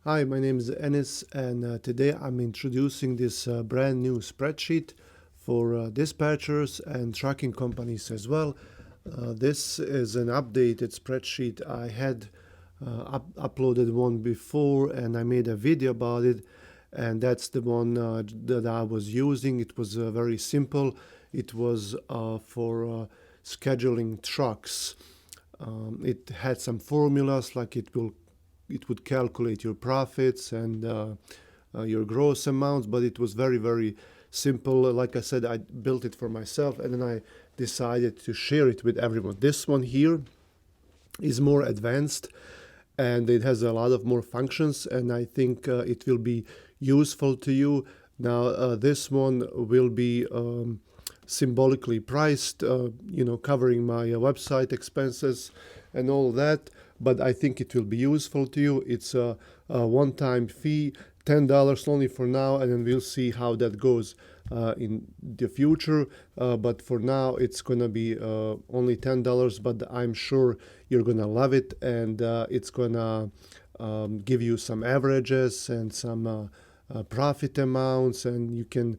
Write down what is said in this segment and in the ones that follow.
Hi, my name is Enis, and today I'm introducing this brand new spreadsheet for dispatchers and trucking companies as well. This is an updated spreadsheet. I had uploaded one before and I made a video about it, and that's the one that I was using. It was very simple. It was for scheduling trucks. It had some formulas like it would calculate your profits and your gross amounts, but it was very simple. Like I said, I built it for myself and then I decided to share it with everyone. This one here is more advanced and it has a lot of more functions, and I think it will be useful to you. Now this one will be symbolically priced, covering my website expenses and all that, but I think it will be useful to you. It's a one-time fee, $10 only for now, and then we'll see how that goes in the future. But for now, it's gonna be only $10, but I'm sure you're gonna love it, and it's gonna give you some averages and some profit amounts, and you can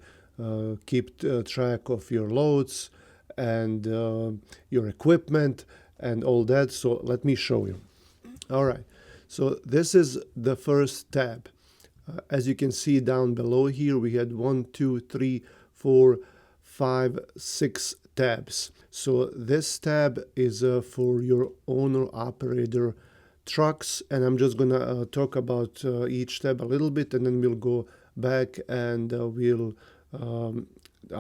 keep track of your loads and your equipment and all that. So let me show you. All right, so this is the first tab. As you can see down below here, we had 1, 2, 3, 4, 5, 6 tabs. So this tab is for your owner-operator trucks, and I'm just gonna talk about each tab a little bit, and then we'll go back and I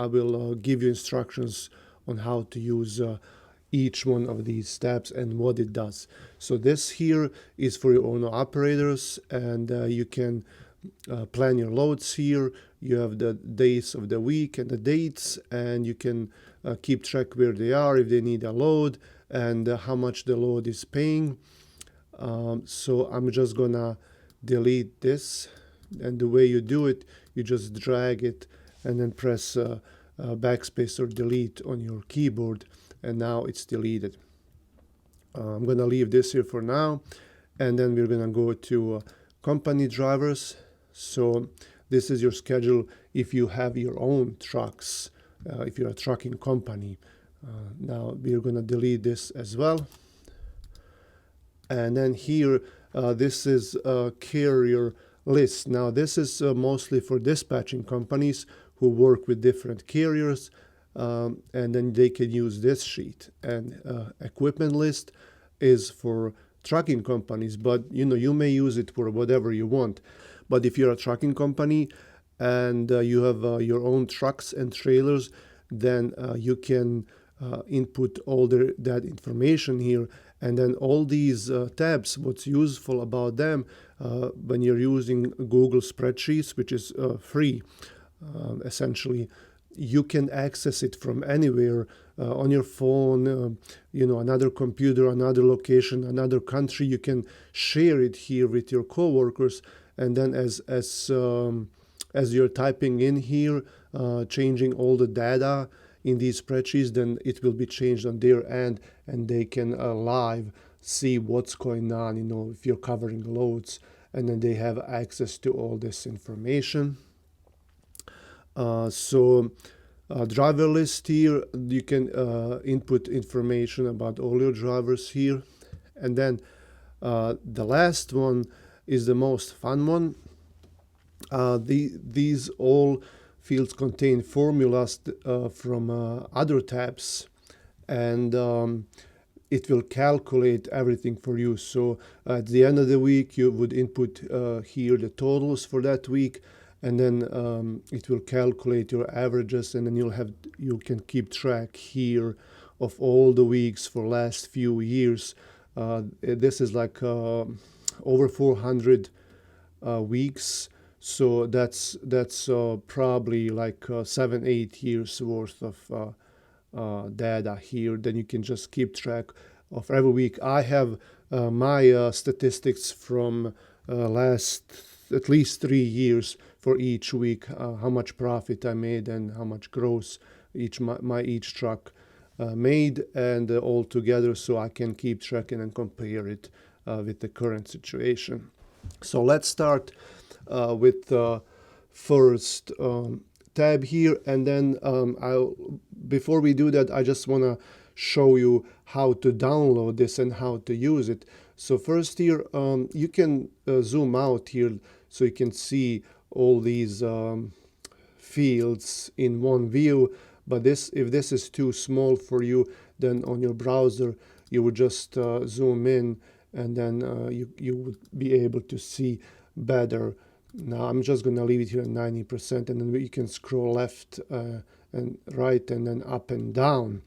will give you instructions on how to use each one of these tabs and what it does. So this here is for your owner operators, and you can plan your loads here. You have the days of the week and the dates, and you can keep track where they are if they need a load and how much the load is paying. So I'm just gonna delete this, and the way you do it, you just drag it and then press backspace or delete on your keyboard, and now it's deleted. I'm gonna leave this here for now, and then we're gonna go to company drivers. So this is your schedule if you have your own trucks, if you're a trucking company. Now we're gonna delete this as well. And then here, this is a carrier list. Now this is mostly for dispatching companies who work with different carriers, and then they can use this sheet. And equipment list is for trucking companies, but you may use it for whatever you want. But if you're a trucking company and you have your own trucks and trailers, then you can input all that information here. And then all these tabs, what's useful about them when you're using Google Spreadsheets, which is free, essentially, you can access it from anywhere on your phone, another computer, another location, another country. You can share it here with your coworkers, and then as you're typing in here, changing all the data in these spreadsheets, then it will be changed on their end, and they can live see what's going on. If you're covering loads, and then they have access to all this information. Driver list here, you can input information about all your drivers here. And then the last one is the most fun one. These all fields contain formulas from other tabs, and it will calculate everything for you. So at the end of the week, you would input here the totals for that week, and then it will calculate your averages, and then you can keep track here of all the weeks for last few years. This is like over 400 weeks, so that's probably like 7-8 years worth of data here. Then you can just keep track of every week. I have my statistics from last at least 3 years for each week, how much profit I made and how much gross each truck made, and all together, so I can keep track and compare it with the current situation. So let's start with the first tab here, and then before we do that, I just want to show you how to download this and how to use it. So first here, you can zoom out here so you can see all these fields in one view. But if this is too small for you, then on your browser you would just zoom in, and then you would be able to see better. Now I'm just going to leave it here at 90%, and then you can scroll left and right and then up and down.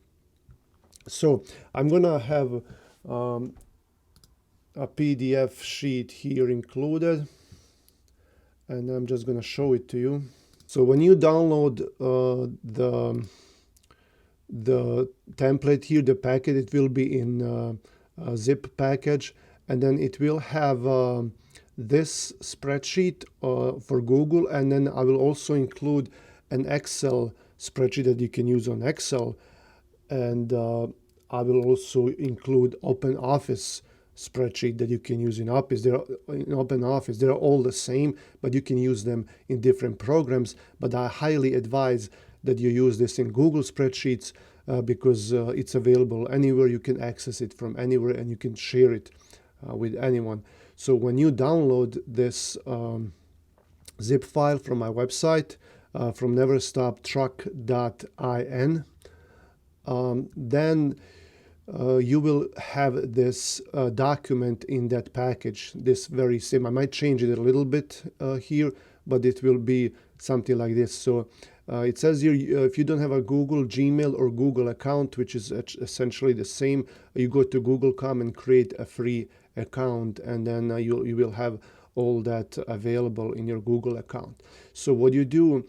So I'm going to have a PDF sheet here included, and I'm just going to show it to you. So when you download the template here, the packet, it will be in a zip package, and then it will have this spreadsheet for Google, and then I will also include an Excel spreadsheet that you can use on Excel, and I will also include Open Office spreadsheet that you can use in Office. In Open Office, they're all the same, but you can use them in different programs. But I highly advise that you use this in Google Spreadsheets because it's available anywhere. You can access it from anywhere, and you can share it with anyone. So when you download this zip file from my website, from neverstoptruck.in, then you will have this document in that package, this very same. I might change it a little bit here, but it will be something like this. So it says here, if you don't have a Google Gmail or Google account, which is essentially the same, you go to Google.com and create a free account, and then you will have all that available in your Google account. So what you do,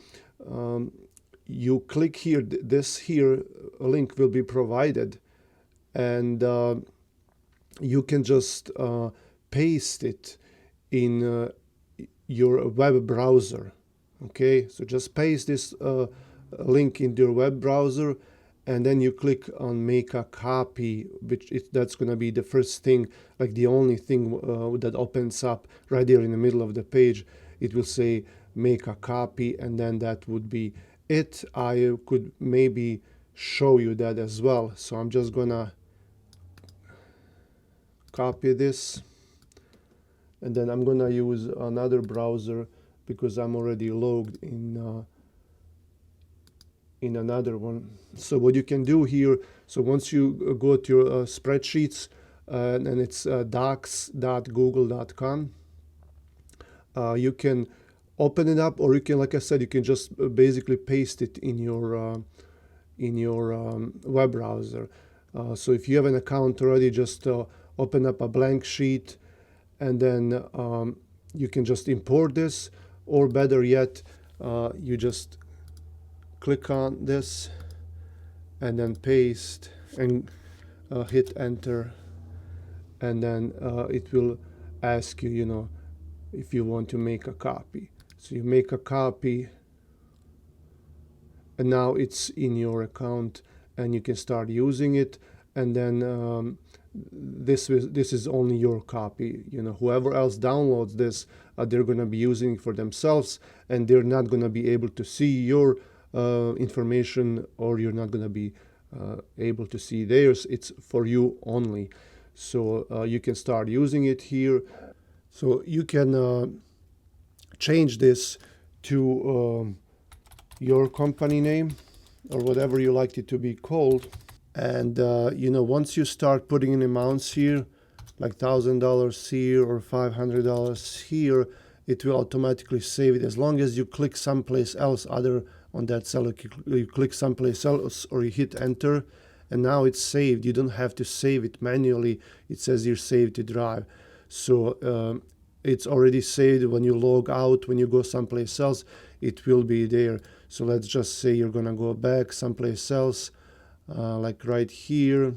you click here, this here link will be provided, and you can just paste it in your web browser. Okay, so just paste this link into your web browser, and then you click on make a copy, that's going to be the first thing, like the only thing that opens up right there in the middle of the page. It will say make a copy, and then that would be it. I could maybe show you that as well. So I'm just gonna copy this, and then I'm gonna use another browser because I'm already logged in another one. So what you can do here, so once you go to your spreadsheets, and it's docs.google.com, you can open it up, or you can, like I said, you can just basically paste it in your web browser. So if you have an account already, just open up a blank sheet, and then you can just import this, or better yet, you just click on this and then paste and hit enter, and then it will ask you, if you want to make a copy. So you make a copy, and now it's in your account, and you can start using it. And then this is only your copy. Whoever else downloads this, they're going to be using it for themselves, and they're not going to be able to see your information, or you're not going to be able to see theirs. It's for you only. So you can start using it here. So you can change this to your company name, or whatever you like it to be called. And once you start putting in amounts here, like $1,000 here or $500 here, it will automatically save it. As long as you click someplace else other on that cell, you click someplace else, or you hit enter, and now it's saved. You don't have to save it manually. It says you're saved to drive. So it's already saved. When you log out, when you go someplace else, it will be there. So let's just say you're gonna go back someplace else, like right here,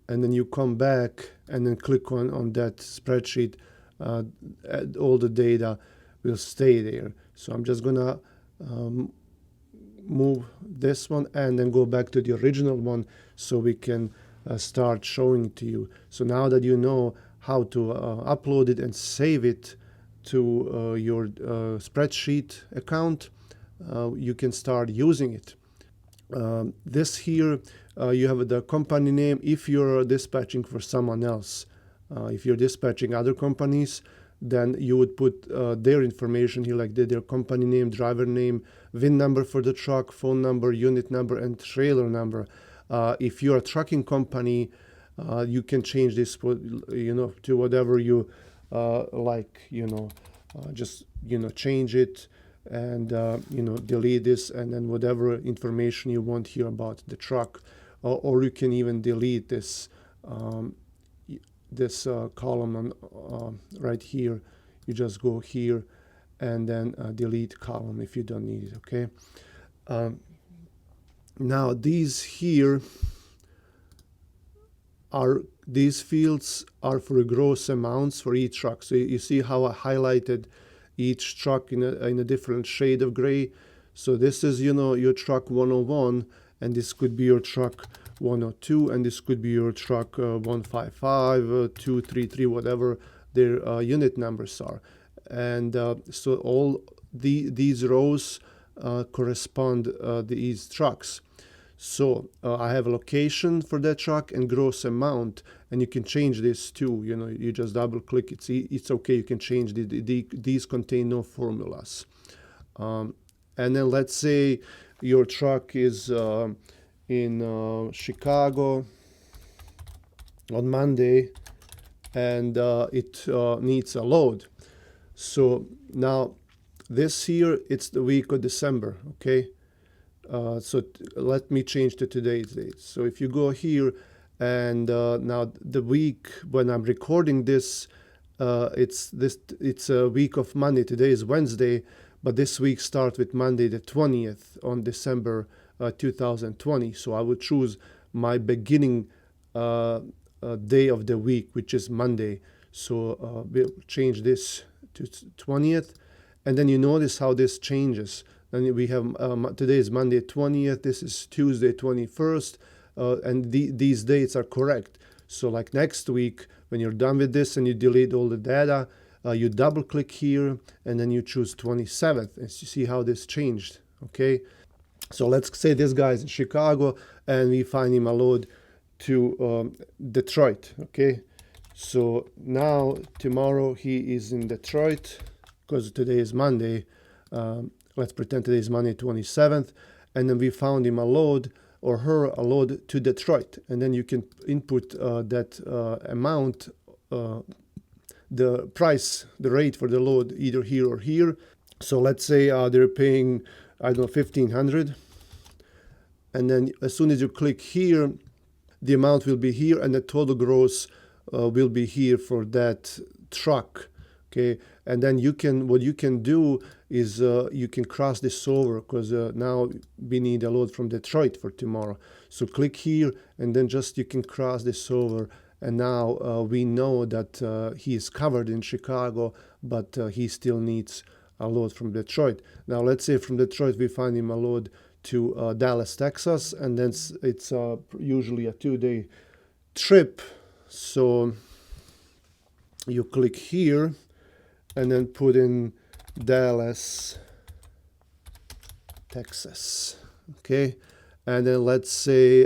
and then you come back and then click on that spreadsheet. All the data will stay there. So I'm just gonna move this one and then go back to the original one, so we can start showing it to you. So now that you know how to upload it and save it to your spreadsheet account, you can start using it. This here, you have the company name if you're dispatching for someone else. If you're dispatching other companies, then you would put their information here, like their company name, driver name, VIN number for the truck, phone number, unit number, and trailer number. If you're a trucking company, you can change this, to whatever you like. Just change it and delete this, and then whatever information you want here about the truck, or you can even delete this column on, right here. You just go here and then delete column if you don't need it. Okay. Now these fields are for gross amounts for each truck. So you see how I highlighted each truck in a different shade of gray. So this is your truck 101, and this could be your truck 102, and this could be your truck 155, 233, whatever their unit numbers are. And so all these rows correspond these trucks. So I have a location for that truck and gross amount, and you can change this too. You just double click. It's okay. You can change these contain no formulas. And then let's say your truck is in Chicago on Monday, and it needs a load. So now this here, it's the week of December. Okay. So let me change to today's date. So if you go here, and now the week when I'm recording this, it's a week of Monday. Today is Wednesday, but this week starts with Monday the 20th on December 2020. So I would choose my beginning day of the week, which is Monday. So we'll change this to 20th, and then you notice how this changes. And we have today is Monday 20th, this is Tuesday 21st, and these dates are correct. So like next week, when you're done with this and you delete all the data, you double click here, and then you choose 27th, and you see how this changed. Okay, so let's say this guy's in Chicago, and we find him a load to Detroit. Okay, so now tomorrow he is in Detroit, because today is Monday. Let's pretend today is Monday 27th, and then we found him a load, or her a load to Detroit, and then you can input that amount, the price, the rate for the load, either here or here. So let's say they're paying, I don't know, $1,500, and then as soon as you click here, the amount will be here, and the total gross will be here for that truck. Okay, and then what you can do is you can cross this over, because now we need a load from Detroit for tomorrow. So click here, and then just you can cross this over, and now we know that he is covered in Chicago, but he still needs a load from Detroit. Now let's say from Detroit we find him a load to Dallas, Texas, and then it's usually a 2-day trip. So you click here, and then put in Dallas, Texas. Okay, and then let's say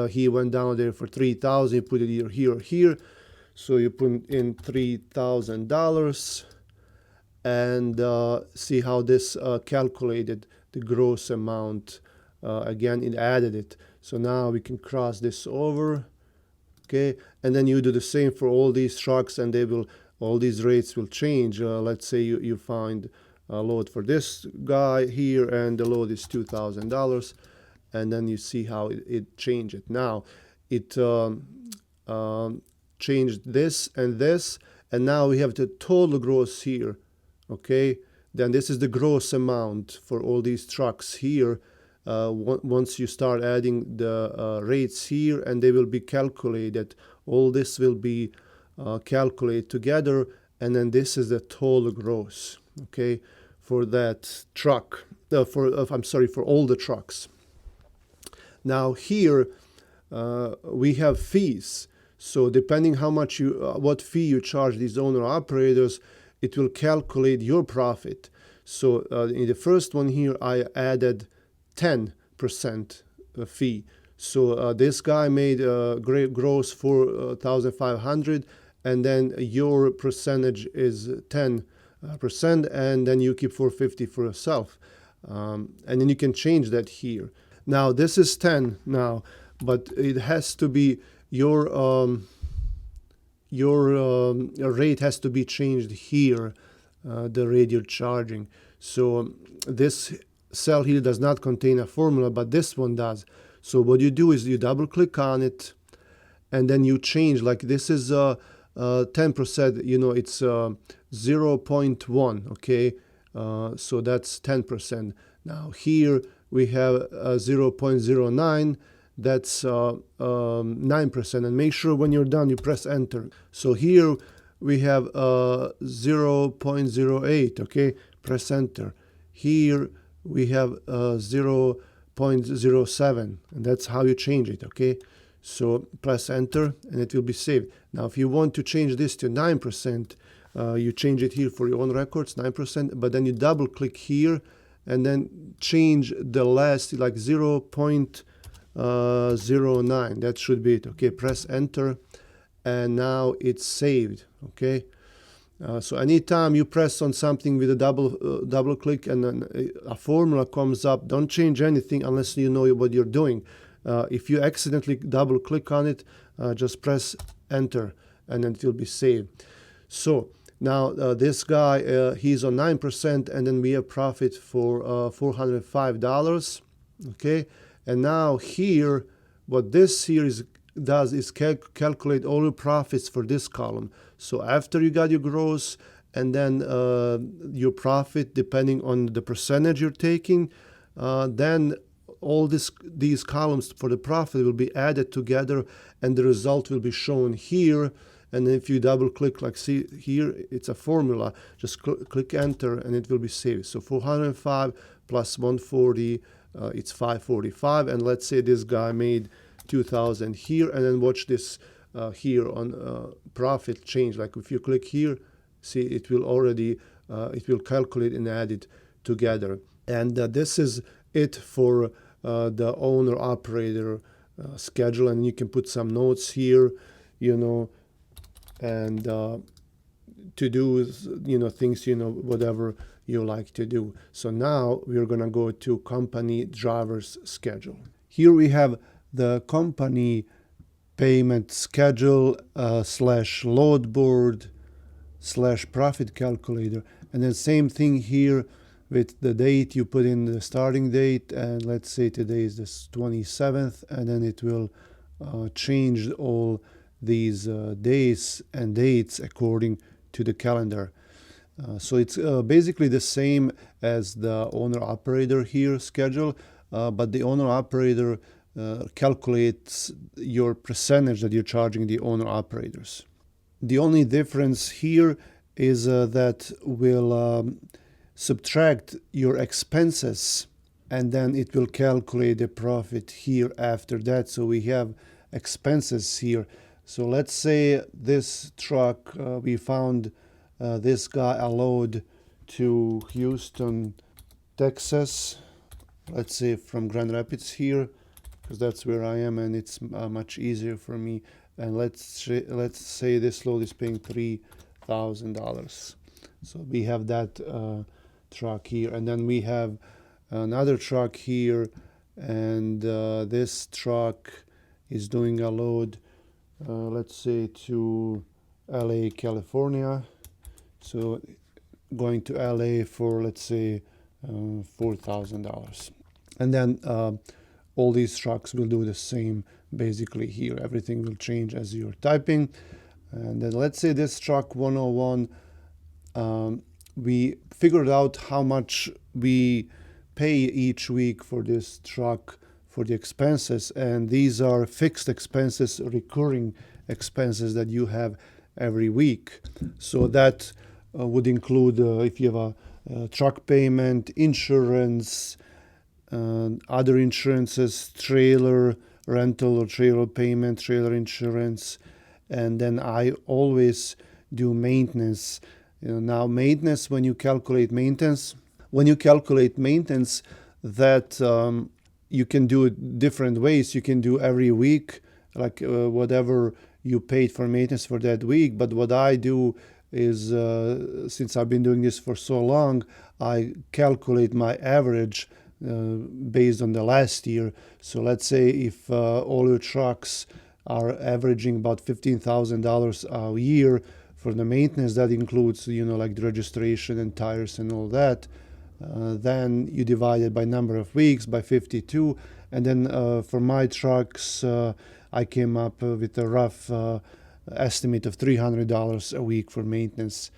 he went down there for $3,000. You put it either here or here. So you put in $3,000, and see how this calculated the gross amount. Again, it added it. So now we can cross this over. Okay, and then you do the same for all these trucks, and all these rates will change. Let's say you find a load for this guy here, and the load is $2,000, and then you see how it changed it. Now it changed this, and now we have the total gross here. Okay, then this is the gross amount for all these trucks here. Once you start adding the rates here, and they will be calculated, all this will be calculate together, and then this is the total gross, okay, for that truck, for all the trucks. Now here we have fees. So depending how much what fee you charge these owner operators, it will calculate your profit. So in the first one here, I added 10% fee. So this guy made great gross 4,500, and then your percentage is 10%, and then you keep 450 for yourself. And then you can change that here. Now this is 10 now, but it has to be your rate has to be changed here, the rate you're charging. So this cell here does not contain a formula, but this one does. So what you do is you double click on it, and then you change, like this is 10%, you know, it's 0.1, okay? So that's 10%. Now here we have 0.09, that's 9%. And make sure when you're done, you press enter. So here we have 0.08, okay? Press enter. Here we have 0.07, and that's how you change it, okay? So press enter and it will be saved. Now if you want to change this to 9%, you change it here for your own records, 9%, but then you double click here and then change the last, like 0.09. That should be it, okay? Press enter, and now it's saved, okay? So anytime you press on something with a double click and then a formula comes up, don't change anything unless you know what you're doing. If you accidentally double click on it, just press enter and then it will be saved. So now this guy, he's on 9%, and then we have profit for $405, okay? And now here, what this here does is calculate all your profits for this column. So after you got your gross and then your profit, depending on the percentage you're taking, then all these columns for the profit will be added together, and the result will be shown here. And if you double click, like see here, it's a formula. Just click enter and it will be saved. So 405 plus 140, it's 545. And let's say this guy made 2,000 here, and then watch this here on profit change. Like if you click here, see it will already it will calculate and add it together. And this is it for the owner operator schedule. And you can put some notes here, you know, and to do, you know, things, you know, whatever you like to do. So now we're gonna go to company drivers schedule. Here we have the company payment schedule slash load board slash profit calculator, and then same thing here with the date. You put in the starting date, and let's say today is the 27th, and then it will change all these days and dates according to the calendar. So it's basically the same as the owner operator here schedule, but the owner operator calculates your percentage that you're charging the owner operators. The only difference here is that we'll subtract your expenses, and then it will calculate the profit here after that. So we have expenses here. So let's say this truck, we found this guy a load to Houston, Texas. Let's say from Grand Rapids here, because that's where I am, and it's much easier for me. And let's say this load is paying $3,000. So we have that truck here, and then we have another truck here, and this truck is doing a load, let's say to LA, California. So going to LA for, let's say, $4,000. And then all these trucks will do the same basically here. Everything will change as you're typing. And then let's say this truck 101, we figured out how much we pay each week for this truck for the expenses, and these are fixed expenses, recurring expenses that you have every week. So that would include if you have a truck payment, insurance, other insurances, trailer rental or trailer payment, trailer insurance, and then I always do maintenance. Now maintenance, when you calculate maintenance, that you can do it different ways. You can do every week, like whatever you paid for maintenance for that week. But what I do is, since I've been doing this for so long, I calculate my average based on the last year. So let's say if all your trucks are averaging about $15,000 a year for the maintenance, that includes, like the registration and tires and all that. Then you divide it by number of weeks by 52, and then for my trucks, I came up with a rough estimate of $300 a week for maintenance.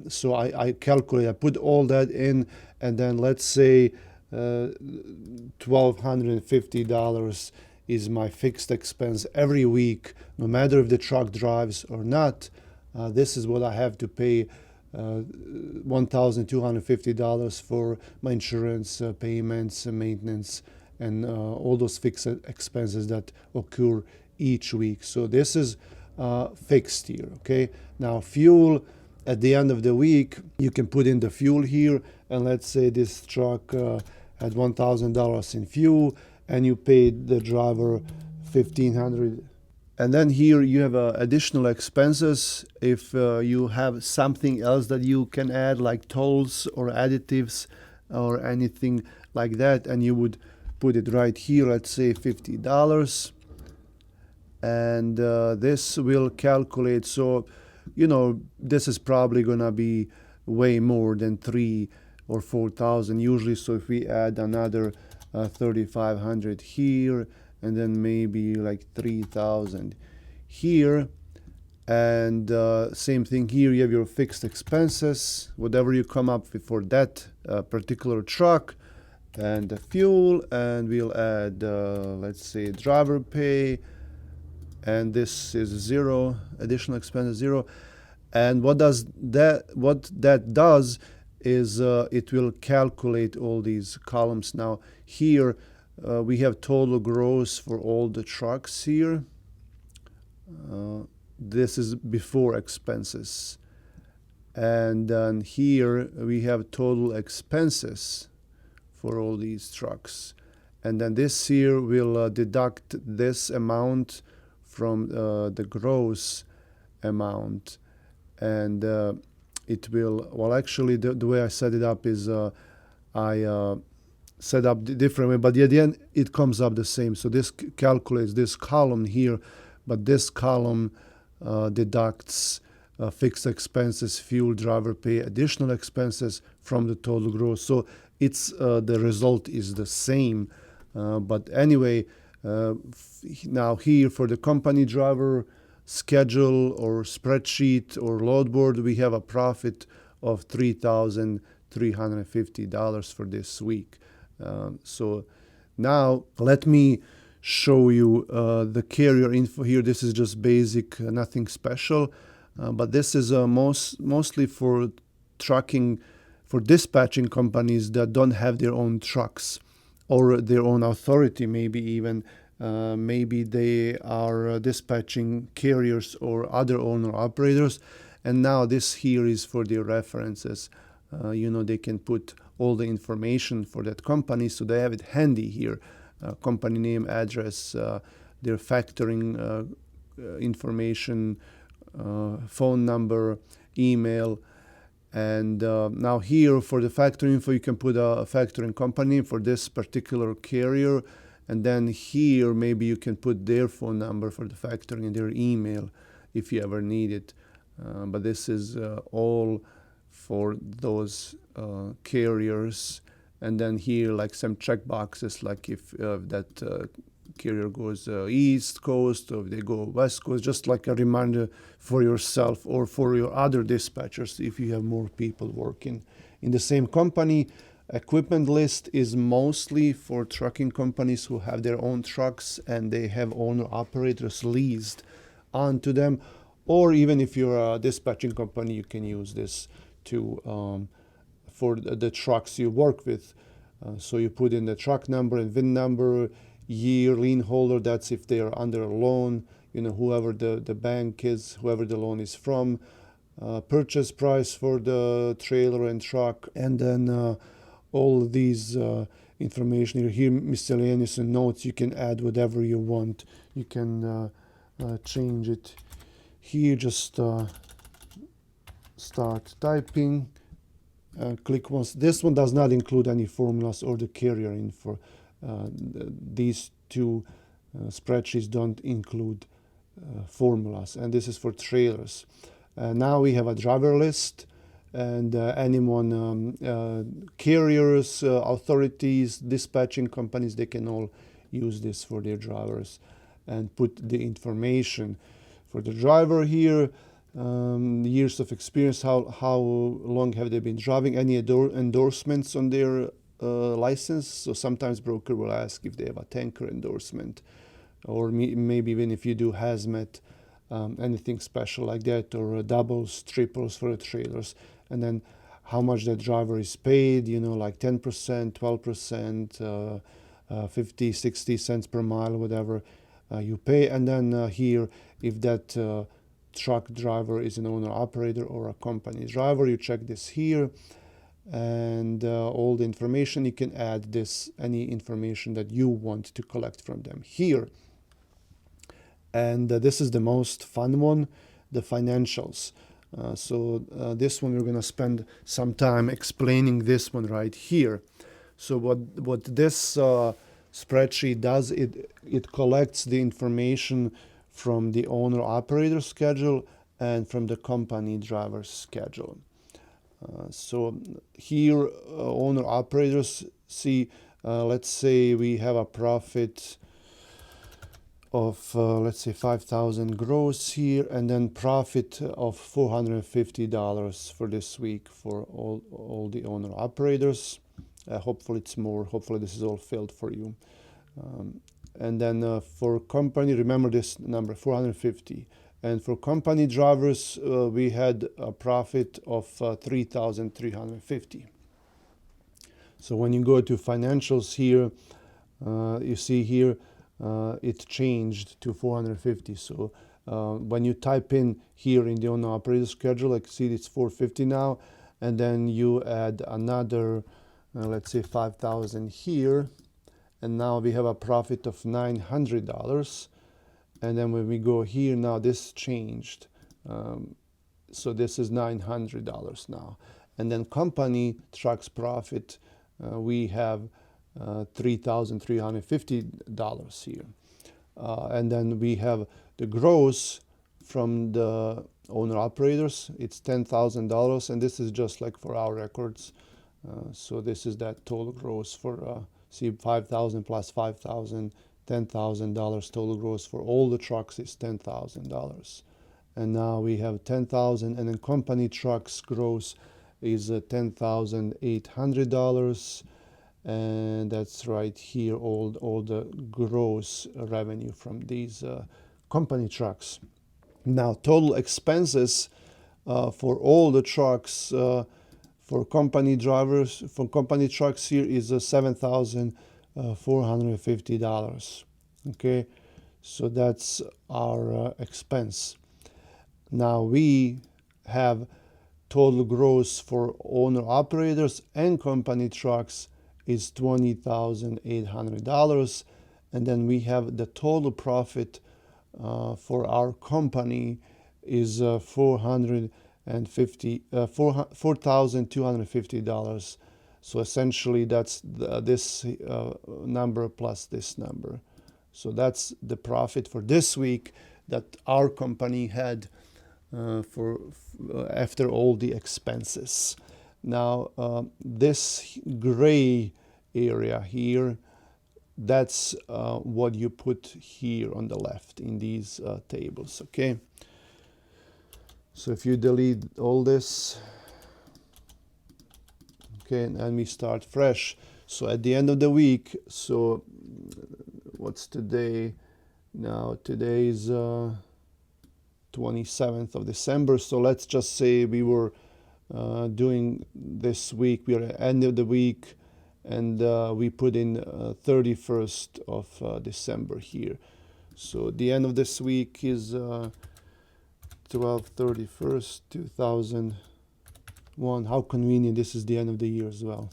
So I calculate, I put all that in, and then let's say $1,250 is my fixed expense every week, no matter if the truck drives or not. This is what I have to pay. $1,250 for my insurance payments, maintenance, and all those fixed expenses that occur each week. So this is fixed here. Okay. Now fuel, at the end of the week, you can put in the fuel here, and let's say this truck had $1,000 in fuel, and you paid the driver $1,500. And then here you have additional expenses if you have something else that you can add, like tolls or additives or anything like that, and you would put it right here, let's say $50. And this will calculate. So, this is probably gonna be way more than 3 or 4,000 usually. So if we add another 3,500 here, and then maybe like 3,000 here, and same thing here, you have your fixed expenses, whatever you come up with for that particular truck, and the fuel, and we'll add let's say driver pay, and this is 0, additional expenses 0. And what that does is it will calculate all these columns. Now here we have total gross for all the trucks here. This is before expenses. And then here we have total expenses for all these trucks. And then this here will deduct this amount from the gross amount. And it will, well, actually the way I set it up is I set up the different way, but at the end it comes up the same. So this calculates this column here, but this column deducts fixed expenses, fuel, driver pay, additional expenses from the total gross. So it's the result is the same. But anyway, now here for the company driver schedule or spreadsheet or load board, we have a profit of $3,350 for this week. So now let me show you the carrier info here. This is just basic, nothing special, but this is mostly for trucking, for dispatching companies that don't have their own trucks or their own authority, maybe even. Maybe they are dispatching carriers or other owner-operators. And now this here is for their references. They can put all the information for that company, so they have it handy here. Company name, address, their factoring information, phone number, email. And now here for the factoring info, you can put a factoring company for this particular carrier. And then here, maybe you can put their phone number for the factoring and their email if you ever need it. But this is all for those carriers. And then here, like some check boxes, like if that carrier goes East Coast or if they go West Coast, just like a reminder for yourself or for your other dispatchers if you have more people working in the same company. Equipment list is mostly for trucking companies who have their own trucks and they have owner-operators leased onto them. Or even if you're a dispatching company, you can use this to for the trucks you work with. So you put in the truck number and VIN number, year, lien holder, that's if they are under a loan, whoever the bank is, whoever the loan is from, purchase price for the trailer and truck, and then all these information here, miscellaneous and notes. You can add whatever you want. You can change it here. Just start typing. Click once. This one does not include any formulas or the carrier info. These two spreadsheets don't include formulas, and this is for trailers. Now we have a driver list, and anyone, carriers, authorities, dispatching companies, they can all use this for their drivers and put the information for the driver here. Years of experience, how long have they been driving, any endorsements on their license. So sometimes broker will ask if they have a tanker endorsement, or maybe even if you do hazmat, anything special like that, or doubles, triples for the trailers. And then how much that driver is paid, like 10%, 12%, 50, 60 cents per mile, whatever you pay. And then here, if that truck driver is an owner operator or a company driver, you check this here, and all the information. You can add this, any information that you want to collect from them here. And this is the most fun one, the financials. So this one we're going to spend some time explaining this one right here. So what this spreadsheet does, it collects the information from the owner operator schedule and from the company driver schedule. So here, owner operators see, let's say we have a profit of let's say 5,000 gross here, and then profit of $450 for this week for all the owner operators. Hopefully it's more. Hopefully this is all filled for you. And then for company, remember this number, 450. And for company drivers, we had a profit of 3,350. So when you go to financials here, you see here it changed to 450. So when you type in here in the owner operator schedule, like see it's 450 now, and then you add another, let's say 5,000 here, and now we have a profit of $900. And then when we go here now, this changed. So this is $900 now. And then company trucks profit, we have $3,350 here. And then we have the gross from the owner operators. It's $10,000, and this is just like for our records. So this is that total gross for see 5,000 plus 5,000, $10,000 total gross for all the trucks is $10,000. And now we have 10,000, and then company trucks gross is $10,800, and that's right here, all the gross revenue from these company trucks. Now total expenses for all the trucks, for company drivers, for company trucks here is $7,450. Okay, so that's our expense. Now we have total gross for owner operators and company trucks is $20,800, and then we have the total profit for our company is $4,250. So essentially that's this number plus this number. So that's the profit for this week that our company had for after all the expenses. Now this gray area here, that's what you put here on the left in these tables. Okay, so if you delete all this, okay, and we start fresh. So at the end of the week, so what's today? Now today is 27th of December. So let's just say we were doing this week, we are at the end of the week, and we put in 31st of December here. So the end of this week is 12/31/2001. How convenient, this is the end of the year as well.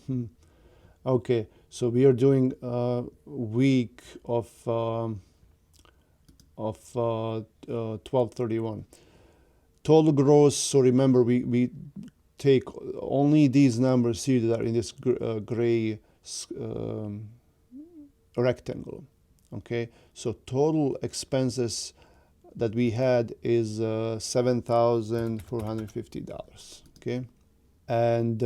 Okay, so we are doing a week of 12/31. Total gross, so remember we take only these numbers here that are in this gray rectangle. Okay, so total expenses that we had is $7,450. Okay, and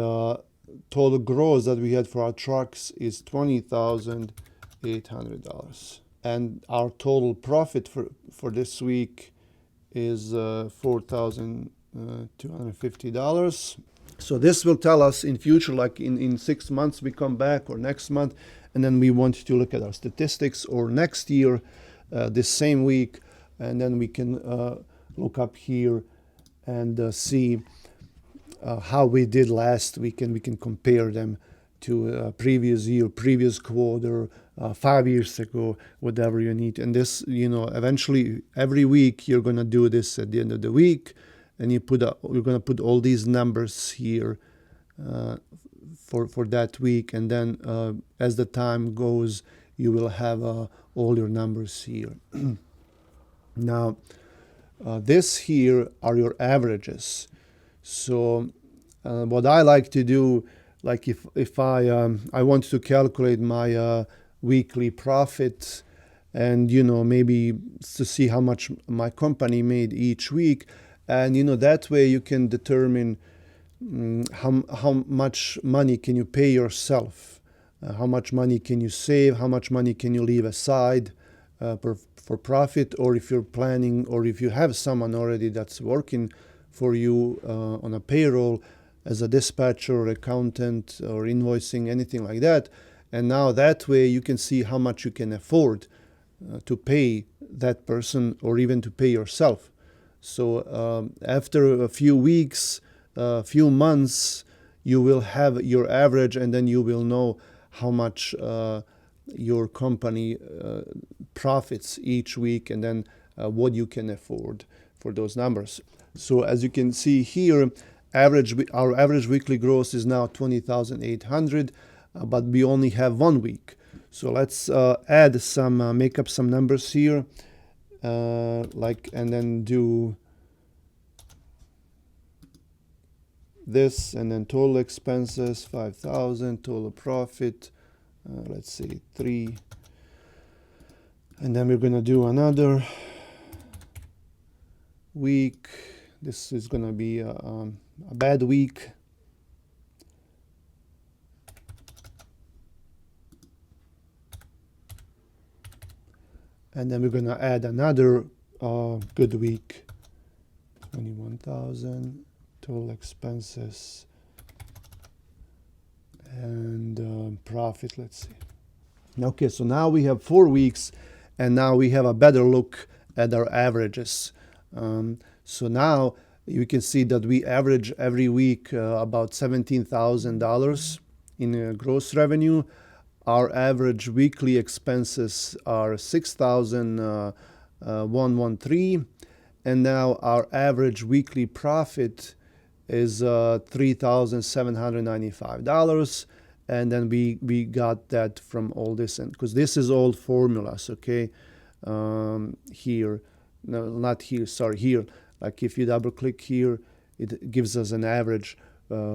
total gross that we had for our trucks is $20,800, and our total profit for this week is $4,250. So this will tell us in future, like in 6 months we come back, or next month, and then we want to look at our statistics, or next year this same week, and then we can look up here and see how we did last week, and we can compare them to previous year, previous quarter, 5 years ago, whatever you need. And this, eventually every week you're gonna do this at the end of the week, and you're gonna put all these numbers here for that week, and then as the time goes, you will have all your numbers here. Now, this here are your averages. So what I like to do, like if I want to calculate my weekly profit, and maybe to see how much my company made each week, and that way you can determine how much money can you pay yourself, how much money can you save, how much money can you leave aside for profit, or if you're planning, or if you have someone already that's working for you on a payroll as a dispatcher or accountant or invoicing, anything like that. And now that way you can see how much you can afford to pay that person, or even to pay yourself. So after a few weeks, a few months, you will have your average, and then you will know how much your company profits each week, and then what you can afford for those numbers. So as you can see here, our average weekly gross is now 20,800, but we only have 1 week. So let's add some, make up some numbers here, and then do this, and then total expenses 5,000, total profit let's say 3, and then we're gonna do another week. This is gonna be a bad week. And then we're gonna add another good week. 21,000 total expenses, and profit, let's see. Okay, so now we have 4 weeks, and now we have a better look at our averages. So now you can see that we average every week about $17,000 in gross revenue. Our average weekly expenses are $6,113, and now our average weekly profit is $3,795, and then we got that from all this, and because this is all formulas, okay? Here, no, not here, sorry, here. Like if you double click here, it gives us an average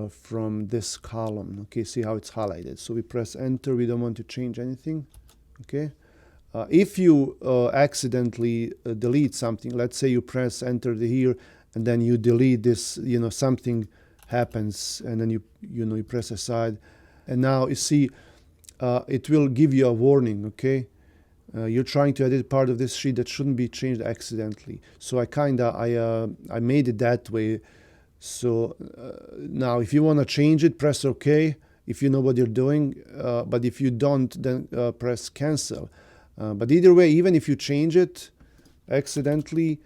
from this column. Okay, see how it's highlighted. So we press enter. We don't want to change anything. Okay. If you accidentally delete something, let's say you press enter here and then you delete this, something happens, and then you press aside, and now you see it will give you a warning. Okay. You're trying to edit part of this sheet that shouldn't be changed accidentally. So I made it that way. So now if you want to change it, press OK if you know what you're doing, but if you don't, then press cancel. But either way, even if you change it accidentally,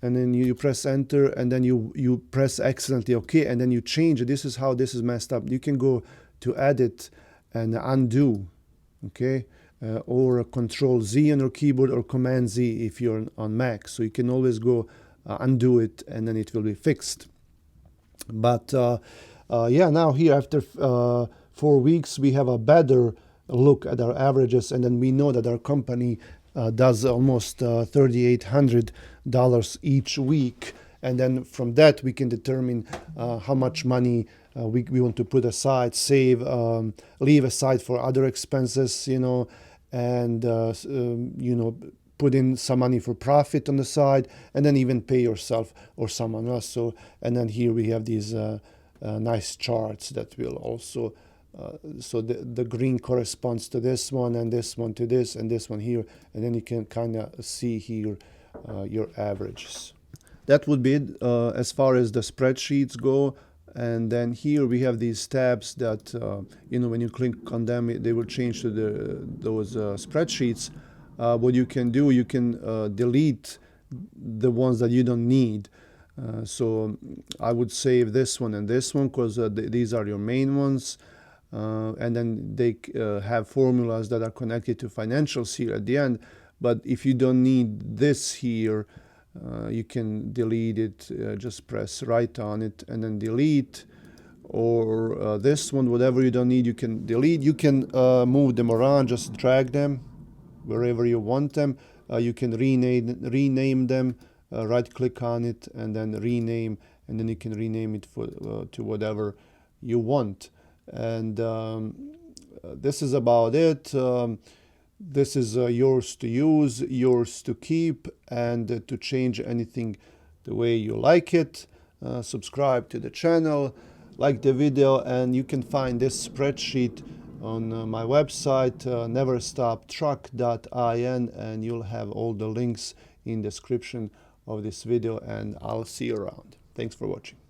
and then you press enter, and then you press accidentally OK, and then you change it, this is how this is messed up. You can go to edit and undo, okay? or Control Z on your keyboard, or Command Z if you're on Mac. So you can always go undo it, and then it will be fixed. But yeah, now here after 4 weeks, we have a better look at our averages, and then we know that our company does almost $3,800 each week. And then from that, we can determine how much money we want to put aside, save, leave aside for other expenses, and, put in some money for profit on the side, and then even pay yourself or someone else. So, and then here we have these nice charts that will also, so the green corresponds to this one, and this one to this, and this one here, and then you can kind of see here your averages. That would be it as far as the spreadsheets go. And then here we have these tabs that, when you click on them, they will change to those spreadsheets. What you can do, you can delete the ones that you don't need. So I would save this one and this one, because these are your main ones. And then they have formulas that are connected to financials here at the end. But if you don't need this here, you can delete it. Just press right on it and then delete. Or this one, whatever you don't need, you can delete. You can move them around, just drag them wherever you want them. You can rename them, right click on it and then rename, and then you can rename it to whatever you want. And this is about it. This is yours to use, yours to keep, and to change anything the way you like it. Subscribe to the channel, like the video, and you can find this spreadsheet on my website, neverstoptruck.in, and you'll have all the links in the description of this video, and I'll see you around. Thanks for watching.